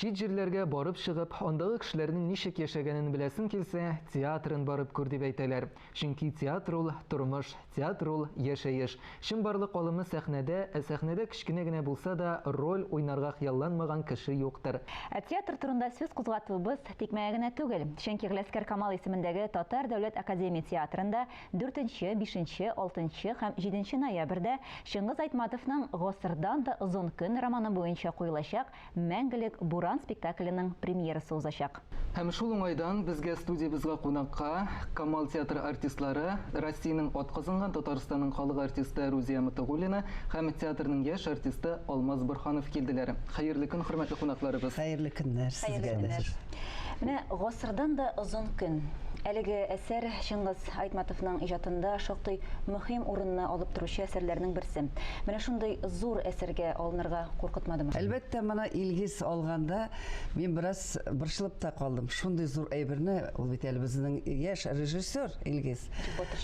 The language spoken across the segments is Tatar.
Чит җирләргә барып чыгып, андагы кешеләрнең ничек яшәгәнен беләсем килсә, театрын барып күр дип әйтәләр. Чөнки театр ул тормыш, театр ул яшәеш. Чынбарлык алымы сәхнәдә, сәхнәдә кечкенә генә булса да роль уйнарга хыялланмаган кеше юктыр. Театр турында сүз кузгатуыбыз тикмәгә генә түгел. Чөнки Гөләскәр Камал исемендәге Татар дәүләт академия театрында 4-нче, 5-нче, 6-нчы һәм 7-нче ноябрьдә Шыңгыз Айтматовның «Гасырдан да озын көн» романы буенча куелачак «Мәңгелек буран» спектакленең премьерасы узачак. Һәм шул уңайдан безгә студиябызга кунакка Камал театры артистлары, Россиянең атказанган Татарстанның халык артисты Рузия Мутагуллина һәм театрның яшь артисты Алмаз Борханов килделәр. Хәерле көн, хөрмәтле кунакларыбыз. Хәерле көннәр сезгә дә. Менә «Гасырдан да озын көн». Әлеге әсәр Шыңгыз Айтматовның иҗатында шактый мөһим урынны алып торучы әсәрләрнең берсе. Менә шундый зур әсәргә алынырга куркытмадымы? Әлбәттә, моны Илгиз алганда мин бераз борчылып та калдым. Шундый зур әйберне, ул бит әле безнең яшь режиссер Илгиз.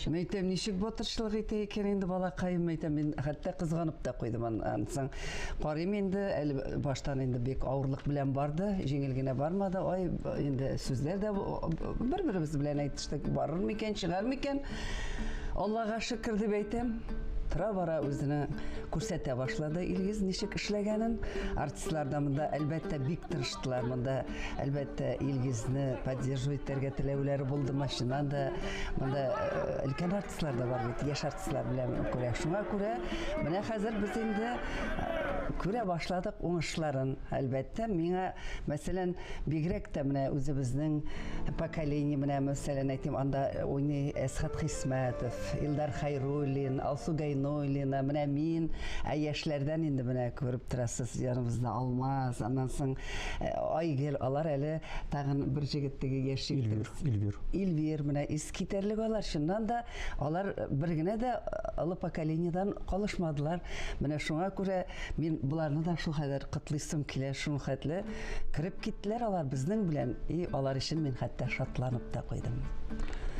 Мен әйтәм, ничек батырчылык итә икән инде балакаем, әйтәм, мин хәтта кызганып та куйдым. Ансын карыйм инде, әле баштан инде бик авырлык белән барды, җиңел генә бармады. Ай, инде сүзләр дә бер-беребез белән әйтештек, барыр микән, чыгар микән? Аллага шөкер дип әйтәм. Тора-бара үзенә күрсәтә башлады Илгиз ничек эшләгәнен. Артистлар да монда әлбәттә бик тырыштылар. Монда әлбәттә Илгизне поддерживать итәргә теләүләре булды. Машинан да монда өлкән артистлар да бар бит, яшь артистлар белән күрә. Шуңа күрә менә хәзер без инде күрә башладык уңышларын. Әлбәттә, миңа мәсәлән бигрәк тә менә үзебезнең поколение менә мәсәлән әйтим, анда уйный Әсхат Хисмәтов, Илдар Хайруллин, Алсу Гайнуллина, менә мин, яшьләрдән инде менә күреп торасыз, яныбызда Алмаз, аннан соң Айгөл, алар әле тагын бер җегет теге яшь Илвир менә искитәрлек алар. Шуннан да алар бер генә дә олы поколениедан калышмадылар. Менә шуңа күрә мин буларны да шул хәзер кытлыйсым килә, шул хәтле кирип киттеләр алар безнең белән, и алар өчен мин хәтта шатланып та куйдым.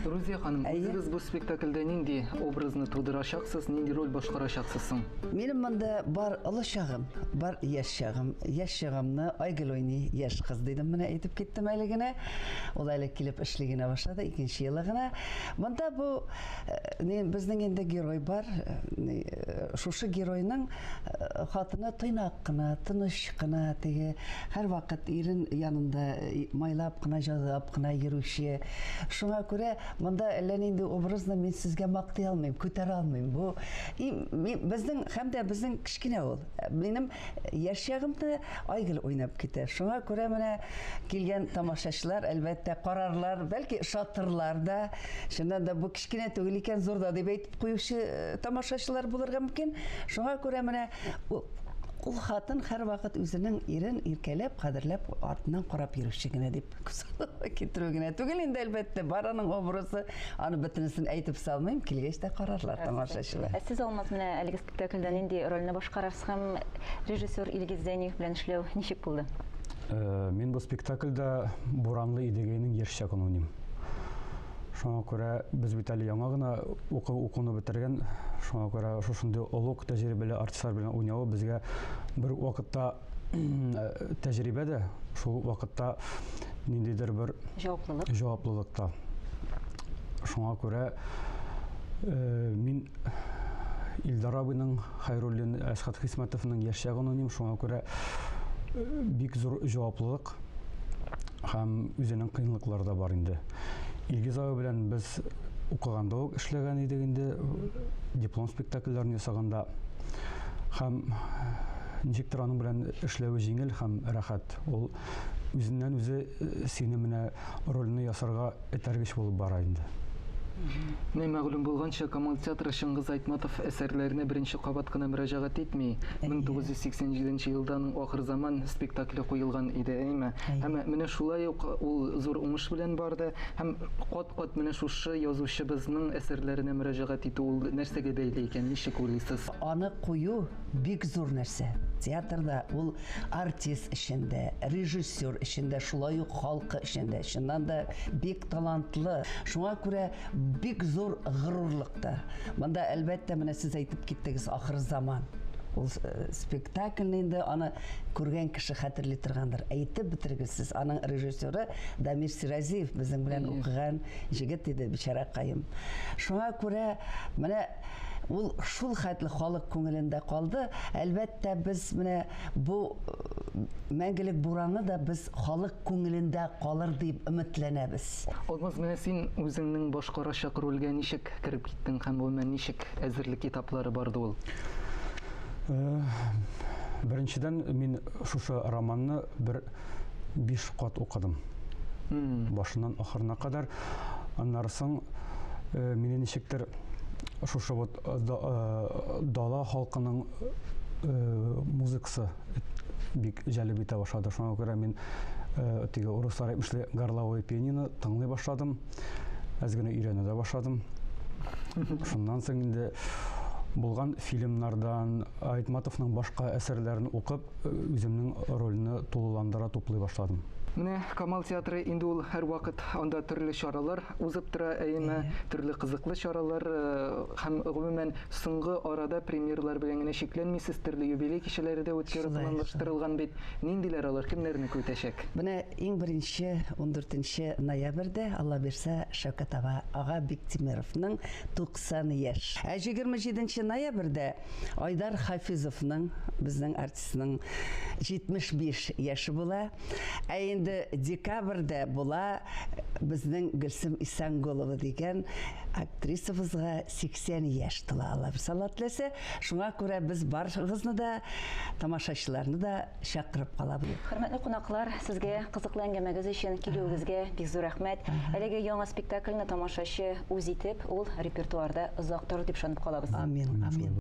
Рузия ханым, үзегез бу спектакльдә нинди образны тудырачаксыз, нинди роль башкарачаксыз соң? Минем монда бар олы чагым, бар яшь чагым. Яшь чагымны Айгөл уйный, яшь кыз дидем, менә әйтеп киттем әле генә. Ул әле килеп эшлегенә башлады, 2нче елы гына. Монда бу безнең инде герой бар. Шушы геройның хатыны тыйнак кына, тыныч кына, теге һәр вакыт ирен янында майлап кына, җазап кына йөрүче. Шуңа күрә монда әллә нинди образны мин сезгә мактый алмыйм, күтәрә алмыйм. Бу безнең һәм дә безнең кичкенә ул. Минем яшь чагымда Айгөл уйнап китә. Шуңа күрә менә килгән тамашачылар әлбәттә карарлар, бәлки шатырлар да. Шуннан да бу кичкенә түгел икән, зур да дип әйтеп куючы тамашачылар булырга мөмкин. Шуңа күрә менә ул хатын һәр вакыт үзенең ирен иркәләп, кадерләп, артыннан карап йөрүче генә дип китерү генә түгел инде, әлбәттә, бар аның образы, аны бөтенесен әйтеп салмыйм, килгәч тә карарлар тамашачылар. Сез Алмаз, менә әлеге спектакльдә нинди рольне башкарасыз һәм режиссер Илгиз Зәйниев белән эшләү ничек булды? Мин бу спектакльдә Буранлы Идегәйнең яшь чагын уйныйм. Шуңа күрә без бит әле яңа гына укуны бетергән. Шуңа күрә шушындый олуг тәҗрибәле артистлар белән уйнау безгә бер вакытта тәҗрибә дә, шул вакытта ниндидер бер җаваплылык та. Шуңа күрә мин Илдар абыйның, Хайруллин, Әсхат Хисмәтовның яшь чагын уйныйм. Шуңа күрә бик зур җаваплылык һәм үзенең кыенлыклары да бар инде. Илгиз абый белән без укыганда ук эшләгән идек инде, диплом спектакльләрен ясаганда. Һәм ничектер аның белән эшләүе җиңел һәм рәхәт. Ул үзеннән үзе сине менә рольне ясарга этәргеч булып бара инде. Менә мәгълүм булганча, Камал театры Шыңгыз Айтматов әсәрләренә беренче кабат кына мөрәҗәгать итми. 1987 елдан ахыр заман спектакле куелган иде, әйме? Һәм менә шулай ук ул зур уңыш белән барды. Һәм кат-кат менә шушы язучыбызның әсәрләренә мөрәҗәгать итү ул нәрсәгә бәйле икән, ничек уйлыйсыз? Аны кую бик зур нәрсә. Театрда ул артист эшендә, режиссер эшендә, шулай ук халкы эшендә, чыннан да бик талантлы. Шуңа күрә бик зур горурлыкта. Монда әлбәттә менә сез әйтеп киттегез, ахыр заман. Ул спектакльне инде аны күргән кеше хәтерли торгандыр. Әйтеп бетергесез. Аның режиссеры Дамир Сиразиев безнең белән укыган җегет иде, бичаракаем. Шуңа күрә менә ул шул хәтле халык күңелендә калды. Әлбәттә біз менә бу мәңгелек бураны да біз халык күңелендә калыр дип өметләнәбез. Алмаз, менә син үзеңнең башкарачак рольгә ничек кирип киттең һәм ул менә ничек әзерлек этаплары барды ул? Беренчедән мин шушы романны 5 кат укыдым. Башыннан ахырына кадәр. Аннан соң мине ничектер шушы вот дала халкының музыкасы бик җәлеп итә башлады. Шуңа күрә мин теге урыслар әйтмешле горловое пианино тыңлый башладым. Әз генә өйрәнә дә башладым. Шуннан соң инде булган фильмнардан, Айтматовның башка әсәрләрен укып, үземнең рольне тулыландыра, туплый башладым. Менә Камал театры инде ул һәр вакыт анда төрле чаралар узып тора, әйме төрле кызыклы чаралар һәм гомумән соңгы арада премьерлар белән генә шикләнмисез, төрле юбилей кичәләре дә үткәрү планлаштырылган бит. Ниндиләр алар, кемнәрне көтәчәк? Менә иң беренче 14 ноябрьдә Алла бирсә Шәүкәт ага Биктимировның 90 яшь. 27 ноябрьдә Айдар Хафизовның, безнең артистның 75 яше була. Инде декабрьдә була безнең Гөлсем Исәнгулова дигән актрисабызга 80 яшь тула. Алла салатлесе. Шуңа күрә без барыгызны да, тамашачыларны да чакырып калабыз. Хөрмәтле кунаклар, сезгә кызыклы әңгәмәгез өчен килүегезгә бик зур рәхмәт. Әлеге яңа спектакльне тамашачы үз итеп, ул репертуарда озак торыр дип ышанып калабыз. Амин.